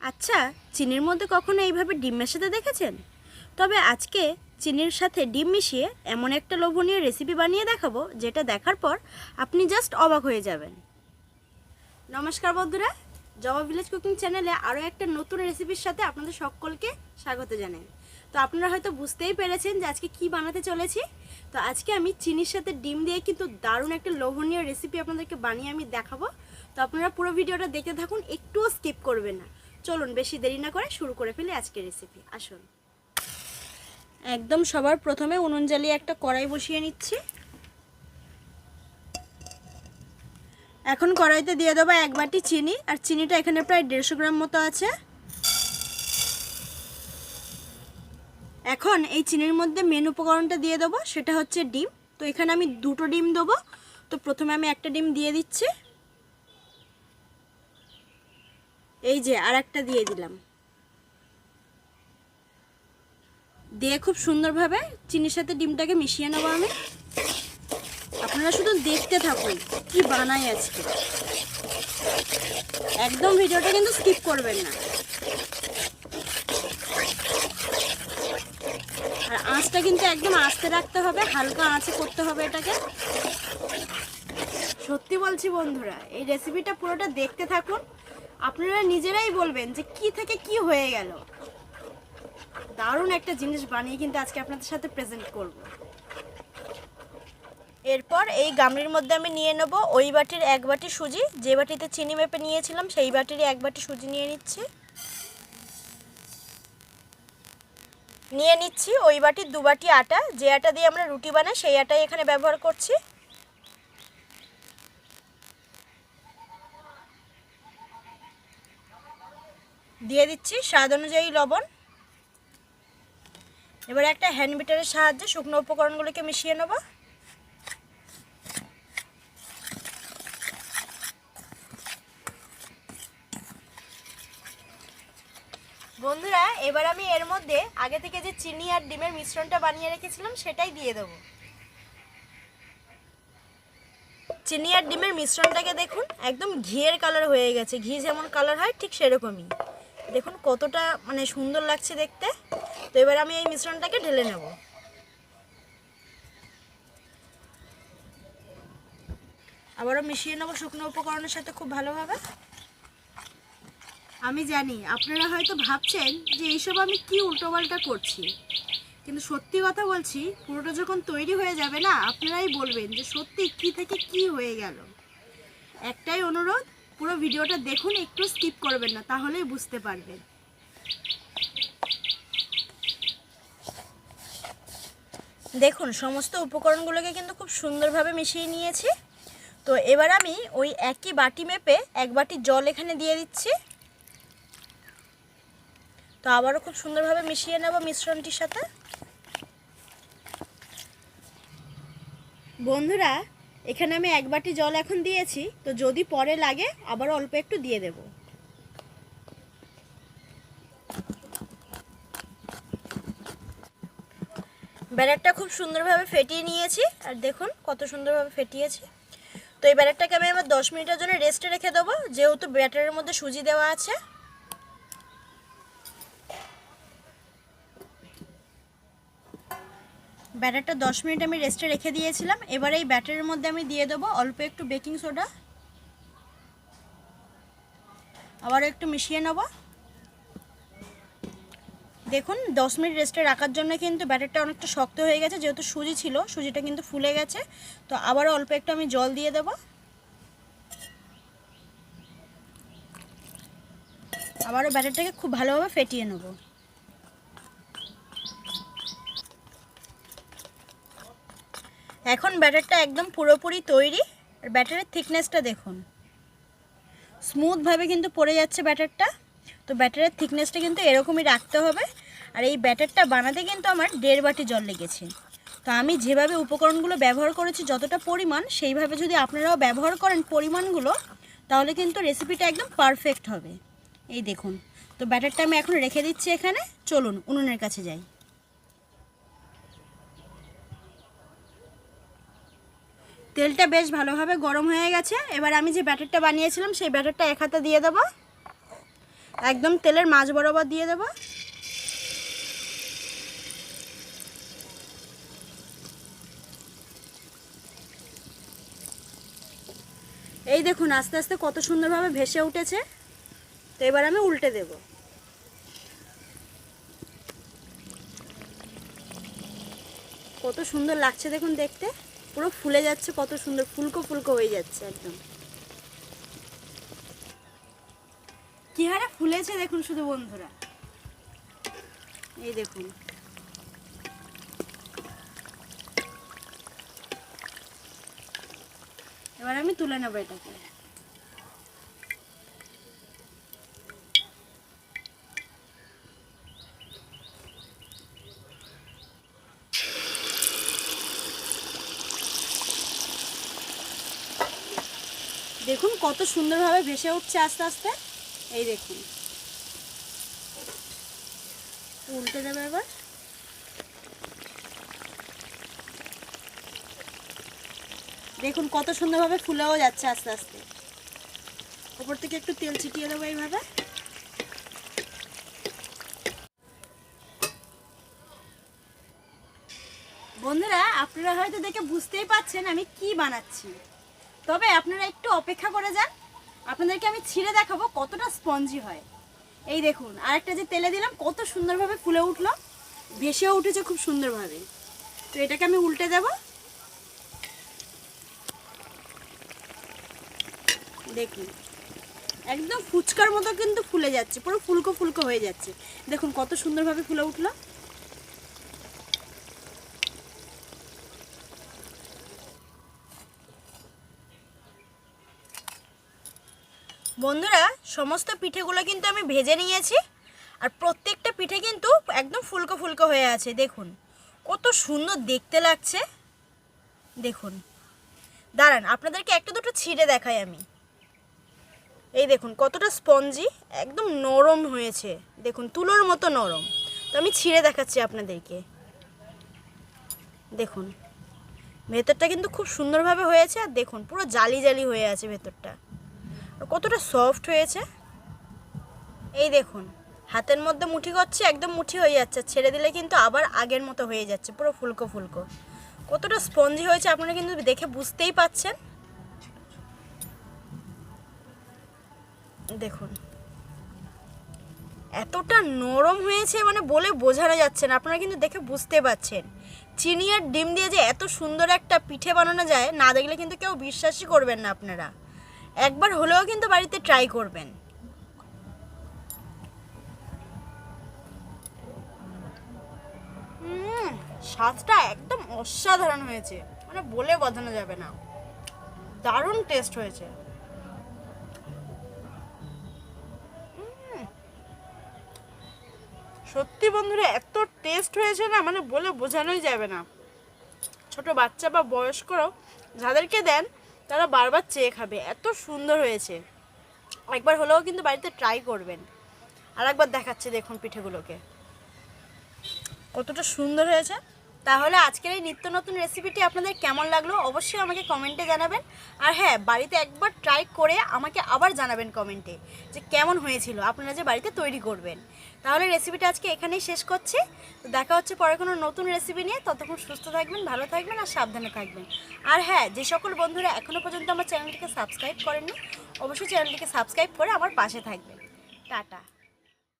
আচ্ছা, চিনির মধ্যে কখনো এইভাবে ডিম মেশাতে দেখেছেন? তবে আজকে চিনির সাথে ডিম মিশিয়ে এমন একটা লোভনীয় রেসিপি বানিয়ে দেখাবো, যেটা দেখার পর আপনি জাস্ট অবাক হয়ে যাবেন। নমস্কার বন্ধুরা, জবা ভিলেজ কুকিং চ্যানেলে আরও একটা নতুন রেসিপির সাথে আপনাদের সকলকে স্বাগত জানাই। তো আপনারা হয়তো বুঝতেই পেরেছেন যে আজকে কি বানাতে চলেছি। তো আজকে আমি চিনির সাথে ডিম দিয়ে কিন্তু দারুণ একটা লোভনীয় রেসিপি আপনাদেরকে বানিয়ে আমি দেখাবো। তো আপনারা পুরো ভিডিওটা দেখতে থাকুন, একটুও স্কিপ করবেন না। চলুন বেশি দেরি না করে শুরু করে ফেলি আজকের রেসিপি। আসুন, একদম সবার প্রথমে উনুন জ্বালিয়ে একটা কড়াই বসিয়ে নিচ্ছি। এখন কড়াইতে দিয়ে দেবো 1 বাটি চিনি, আর চিনিটা এখানে প্রায় 150 গ্রাম মতো আছে। এখন এই চিনির মধ্যে মেন উপকরণটা দিয়ে দেবো, সেটা হচ্ছে ডিম। তো এখানে আমি 2টো ডিম দেবো। তো প্রথমে আমি একটা ডিম দিয়ে দিচ্ছি, এই যে আর একটা দিয়ে দিলাম। দিয়ে খুব সুন্দরভাবে চিনির সাথে ডিমটাকে মিশিয়ে নেবো আমি। আপনারা শুধু দেখতে থাকুন কি বানাই আজকে, একদম ভিডিওটা কিন্তু স্কিপ করবেন না। আর আঁচটা কিন্তু একদম আস্তে রাখতে হবে, হালকা আঁচে করতে হবে এটাকে। সত্যি বলছি বন্ধুরা, এই রেসিপিটা পুরোটা দেখতে থাকুন, আপনারা নিজেরাই বলবেন যে কি থেকে কি হয়ে গেল। দারুণ একটা জিনিস বানিয়ে কিন্তু আজকে আপনাদের সাথে প্রেজেন্ট করব। এরপর এই গামলির মধ্যে আমি নিয়ে নেব ওই বাটির 1 বাটি সুজি। যে বাটিতে চিনি মেপে নিয়েছিলাম সেই বাটিরই 1 বাটি সুজি নিয়ে নিচ্ছি। ওই বাটির 2 বাটি আটা। যে আটা দিয়ে আমরা রুটি বানাই সেই আটাই এখানে ব্যবহার করছি। দিয়ে দিচ্ছি স্বাদ অনুযায়ী লবণ। এবার একটা হ্যান্ড বিটারের সাহায্যে শুকনো উপকরণগুলোকে মিশিয়ে নেব। বন্ধুরা, এবার আমি এর মধ্যে আগে থেকে যে চিনি আর ডিমের মিশ্রণটা বানিয়ে রেখেছিলাম সেটাই দিয়ে দেব। চিনি আর ডিমের মিশ্রণটাকে দেখুন, একদম ঘিয়ের কালার হয়ে গেছে। ঘি যেমন কালার হয় ঠিক সেরকমই। দেখুন কতটা সুন্দর লাগছে দেখতে। তো এবার আমি এই মিশ্রণটাকে ঢেলে নেব। আবারও মিশিয়ে নেব শুকনো উপকরণের সাথে খুব ভালোভাবে। আমি জানি আপনারা হয়তো ভাবছেন যে এইসব আমি কি উল্টোপাল্টা করছি, কিন্তু সত্যি কথা বলছি, পুরোটা যখন তৈরি হয়ে যাবে না, আপনারাই বলবেন যে সত্যি কি থেকে কি হয়ে গেল। একটাই অনুরোধ, পুরো ভিডিওটা দেখুন, একটু স্কিপ করবেন না, তাহলেই বুঝতে পারবেন। দেখুন সমস্ত উপকরণগুলোকে কিন্তু খুব সুন্দরভাবে মিশিয়ে নিয়েছি। তো এবার আমি ওই একই বাটি মেপে 1 বাটি জল এখানে দিয়ে দিচ্ছি। তো আবারও খুব সুন্দরভাবে মিশিয়ে নেব মিশ্রণটির সাথে। বন্ধুরা, এখানে আমি 1 বাটি জল এখন দিয়েছি, তো যদি পরে লাগে আবার অল্প একটু দিয়ে দেব। ব্যাটারটা খুব সুন্দরভাবে ফেটিয়ে নিয়েছি, আর দেখুন কত সুন্দরভাবে ফেটিয়েছি। তো এই ব্যাটারটাকে আমি আবার 10 মিনিটের জন্য রেস্টে রেখে দেবো, যেহেতু ব্যাটারের মধ্যে সুজি দেওয়া আছে। ব্যাটারটা 10 মিনিট আমি রেস্টে রেখে দিয়েছিলাম। এবার এই ব্যাটারের মধ্যে আমি দিয়ে দেবো অল্প একটু বেকিং সোডা। আবারও একটু মিশিয়ে নেব। দেখুন 10 মিনিট রেস্টে রাখার জন্য কিন্তু ব্যাটারটা অনেকটা শক্ত হয়ে গেছে, যেহেতু সুজি ছিল, সুজিটা কিন্তু ফুলে গেছে। তো আবারও অল্প একটু আমি জল দিয়ে দেব। আবারও ব্যাটারটাকে খুব ভালোভাবে ফেটিয়ে নেব। এখন ব্যাটারটা একদম পুরোপুরি তৈরি। আর ব্যাটারের থিকনেসটা দেখুন, স্মুথভাবে কিন্তু পড়ে যাচ্ছে ব্যাটারটা। তো ব্যাটারের থিকনেসটা কিন্তু এরকমই রাখতে হবে। আর এই ব্যাটারটা বানাতে কিন্তু আমার 1.5 বাটি জল লেগেছে। তো আমি যেভাবে উপকরণগুলো ব্যবহার করেছি, যতটা পরিমাণ, সেইভাবে যদি আপনারাও ব্যবহার করেন পরিমাণগুলো, তাহলে কিন্তু রেসিপিটা একদম পারফেক্ট হবে। এই দেখুন, তো ব্যাটারটা আমি এখন রেখে দিচ্ছি এখানে। চলুন উনুনের কাছে যাই। তেলটা বেশ ভালোভাবে গরম হয়ে গেছে। এবার আমি যে ব্যাটারটা বানিয়েছিলাম সেই ব্যাটারটা এক হাতে দিয়ে দেবো। একদম তেলের মাঝ বরাবর দিয়ে দেব। এই দেখুন আস্তে আস্তে কত সুন্দরভাবে ভেসে উঠেছে। তো এবার আমি উল্টে দেব। কত সুন্দর লাগছে দেখুন দেখতে, পুরো ফুলে যাচ্ছে, কত সুন্দর ফুলকো ফুলকো হয়ে যাচ্ছে একদম। কি হারে ফুলেছে দেখুন শুধু বন্ধুরা, এই দেখুন। এবার আমি তুলে নেব এটাকে। দেখুন কত সুন্দরভাবে ভেসে উঠছে আস্তে আস্তে, এই দেখুন। উল্টে দেবে এবার। দেখুন কত সুন্দরভাবে ফুলেও যাচ্ছে আস্তে আস্তে। উপর থেকে একটু তেল ছিটিয়ে দেবো এইভাবে। বন্ধুরা আপনারা হয়তো দেখে বুঝতেই পারছেন আমি কি বানাচ্ছি, তবে আপনারা একটু অপেক্ষা করে যান, আপনাদেরকে আমি ছিঁড়ে দেখাবো কতটা স্পঞ্জি হয়। এই দেখুন আরেকটা যে তেলে দিলাম কত সুন্দরভাবে ফুলে উঠলো, ভেসেও উঠেছে খুব সুন্দরভাবে। তো এটাকে আমি উল্টে দেব। দেখুন একদম ফুচকার মতো কিন্তু ফুলে যাচ্ছে, পুরো ফুলকো ফুলকো হয়ে যাচ্ছে। দেখুন কত সুন্দরভাবে ফুলে উঠলো। বন্ধুরা সমস্ত পিঠেগুলো কিন্তু আমি ভেজে নিয়েছি, আর প্রত্যেকটা পিঠে কিন্তু একদম ফুলকো ফুলকো হয়ে আছে। দেখুন কত সুন্দর দেখতে লাগছে। দেখুন দাঁড়ান আপনাদেরকে একটা দুটো ছিঁড়ে দেখাই আমি। এই দেখুন কতটা স্পঞ্জি, একদম নরম হয়েছে, দেখুন তুলোর মতো নরম। তো আমি ছিঁড়ে দেখাচ্ছি আপনাদেরকে। দেখুন ভেতরটা কিন্তু খুব সুন্দরভাবে হয়েছে, আর দেখুন পুরো জালি জালি হয়ে আছে ভেতরটা, আর কতটা সফট হয়েছে। এই দেখুন হাতের মধ্যে মুঠি করছে, একদম মুঠি হয়ে যাচ্ছে, ছেড়ে দিলে কিন্তু আবার আগের মতো হয়ে যাচ্ছে, পুরো ফুলকো ফুলকো। কতটা স্পঞ্জি হয়েছে আপনারা কিন্তু দেখে বুঝতেই পাচ্ছেন। দেখুন এতটা নরম হয়েছে মানে বলে বোঝানো যাচ্ছে না, আপনারা কিন্তু দেখে বুঝতে পাচ্ছেন। চিনি আর ডিম দিয়ে যে এত সুন্দর একটা পিঠে বানানো যায়, না দেখলে কিন্তু কেউ বিশ্বাসই করবেন না। আপনারা একবার হলেও কিন্তু বাড়িতে ট্রাই করবেন। স্বাদটা একদম অসাধারণ হয়েছে, মানে বলে বোঝানো যাবে না, দারুণ টেস্ট হয়েছে। সত্যি বন্ধুরা এত টেস্ট হয়েছে না, মানে বলে বোঝানোই যাবে না। ছোট বাচ্চা বা বয়স্করাও যাদেরকে দেন তারা বারবার চেয়ে খাবে, এত সুন্দর হয়েছে। একবার হলেও কিন্তু বাড়িতে ট্রাই করবেন। আর একবার দেখাচ্ছি দেখুন পিঠেগুলোকে কতটা সুন্দর হয়েছে। তাহলে আজকের এই নিত্য নতুন রেসিপিটি আপনাদের কেমন লাগলো অবশ্যই আমাকে কমেন্টে জানাবেন। আর হ্যাঁ বাড়িতে একবার ট্রাই করে আমাকে আবার জানাবেন কমেন্টে যে কেমন হয়েছিল, আপনারা যে বাড়িতে তৈরি করবেন। তাহলে রেসিপিটা আজকে এখানেই শেষ করছি। তো দেখা হচ্ছে পরে কোনো নতুন রেসিপি নিয়ে। ততক্ষণ সুস্থ থাকবেন, ভালো থাকবেন আর সাবধানে থাকবেন। আর হ্যাঁ যে সকল বন্ধুরা এখনও পর্যন্ত আমার চ্যানেলটিকে সাবস্ক্রাইব করেননি, অবশ্যই চ্যানেলটিকে সাবস্ক্রাইব করে আমার পাশে থাকবেন। টাটা।